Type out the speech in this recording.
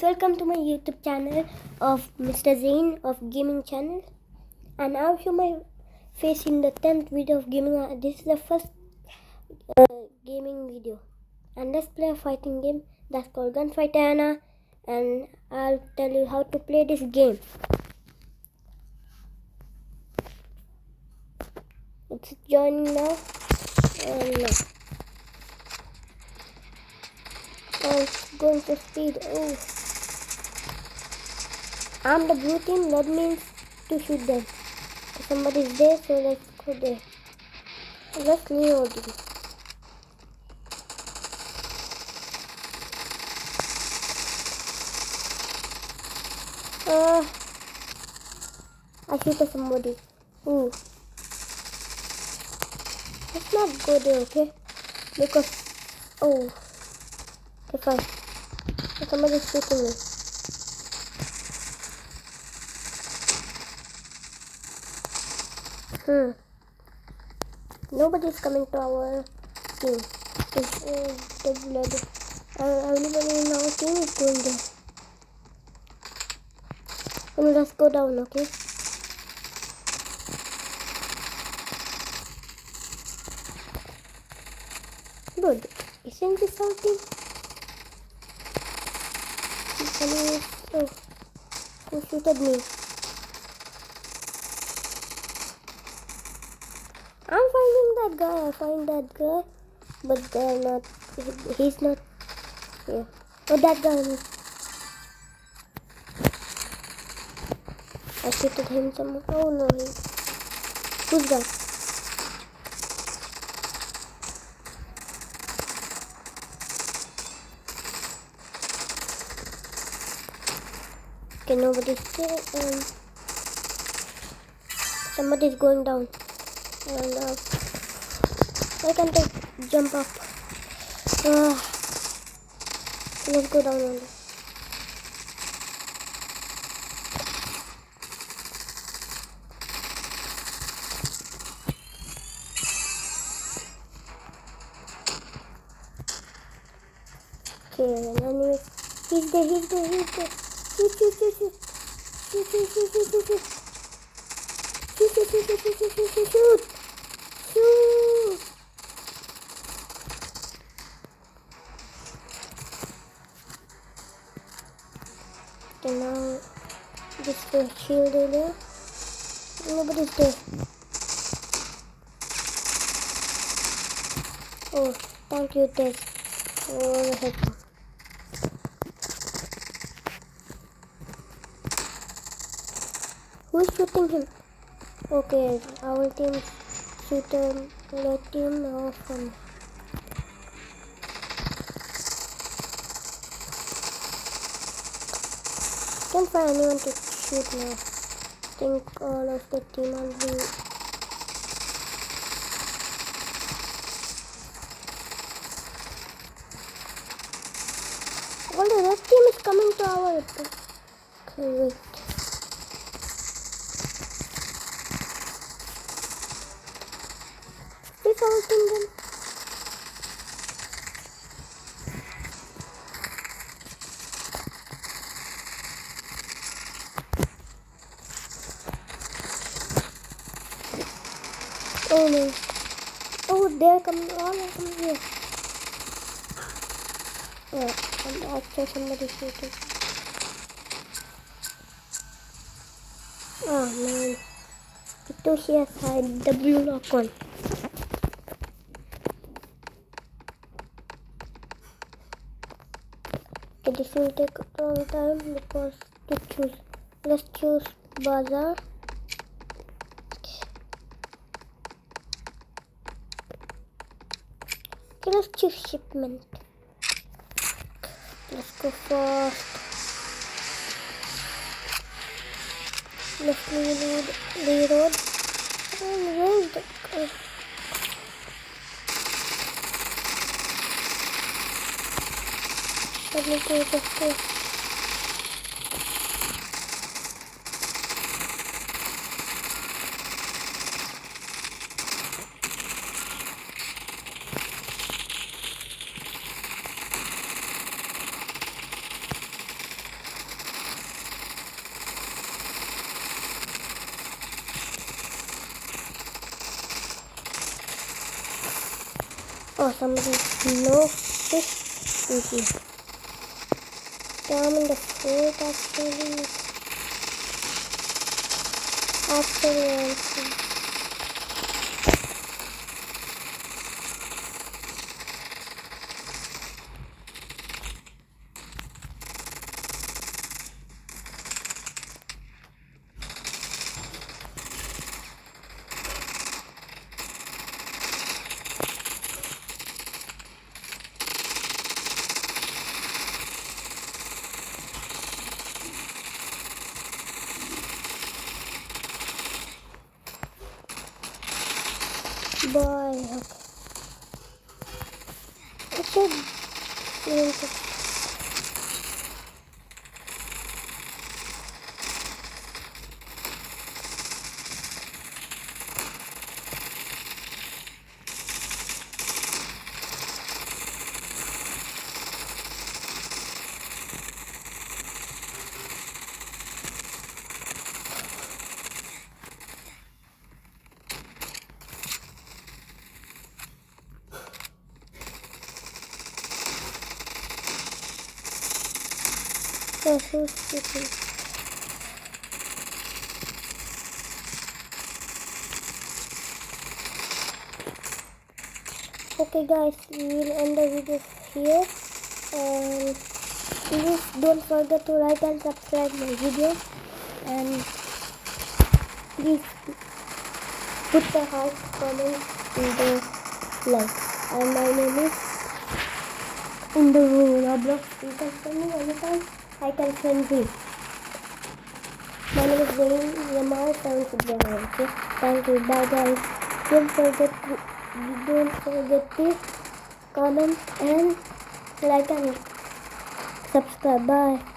welcome to my YouTube channel of Mr. Zayn of Gaming Channel, and I'll show my face in the 10th video of gaming. This is the first gaming video, and let's play a fighting game that's called Gunfight Anna, and I'll tell you how to play this game. It's joining now, and now. Oh, it's going to speed. Oh, I'm the blue team. That means to shoot them. Somebody's there, so let's go there. Let's reload it. I shoot at somebody. Ooh. Let's not go there, okay? Because, oh. Okay, fine. Somebody's shooting me. Nobody's coming to our team. Everybody in our team is going there. And let's go down, okay? Good. Isn't this our team? Oh, who shoot at me? I'm finding that guy. I find that guy, but they're not. He's not here. Oh, that guy. I shoot at him somewhere. Oh no, who's that? Okay, nobody's there. Somebody's going down. And I can jump up. Let's go down only. Okay, and anyway, he's there. Shoot. Okay, now this is shield there. Nobody's there. Oh, thank you, Tess. Oh, the heck. Who's shooting him? Okay, our team shooter. Let team know from. Can't find anyone to shoot now. I think all of the team will be. Well, the red team is coming to our. Okay, wait. This our team then. Oh no. Oh, they're coming. All are coming here. Yeah, and after somebody shooting. Oh man. Itu here side the blue lock on. Okay, this will take a long time because to choose. Let's choose bazaar. Okay, let's choose shipment. Let's go fast. Let's reload. And where's the guy? Let me go this way. Oh, somebody no fish is here. Down in the food actually. After boy, okay. Oh, so stupid. Okay guys, we will end the video here, and please don't forget to like and subscribe my video, and please put the heart comment in the like. And my name is in the Roblox. You can send me anytime. I can send you. My name is ZAYNYAMAL7FOOTBALL. Okay, thank you. Bye guys. Don't forget to comment and like and subscribe. Bye.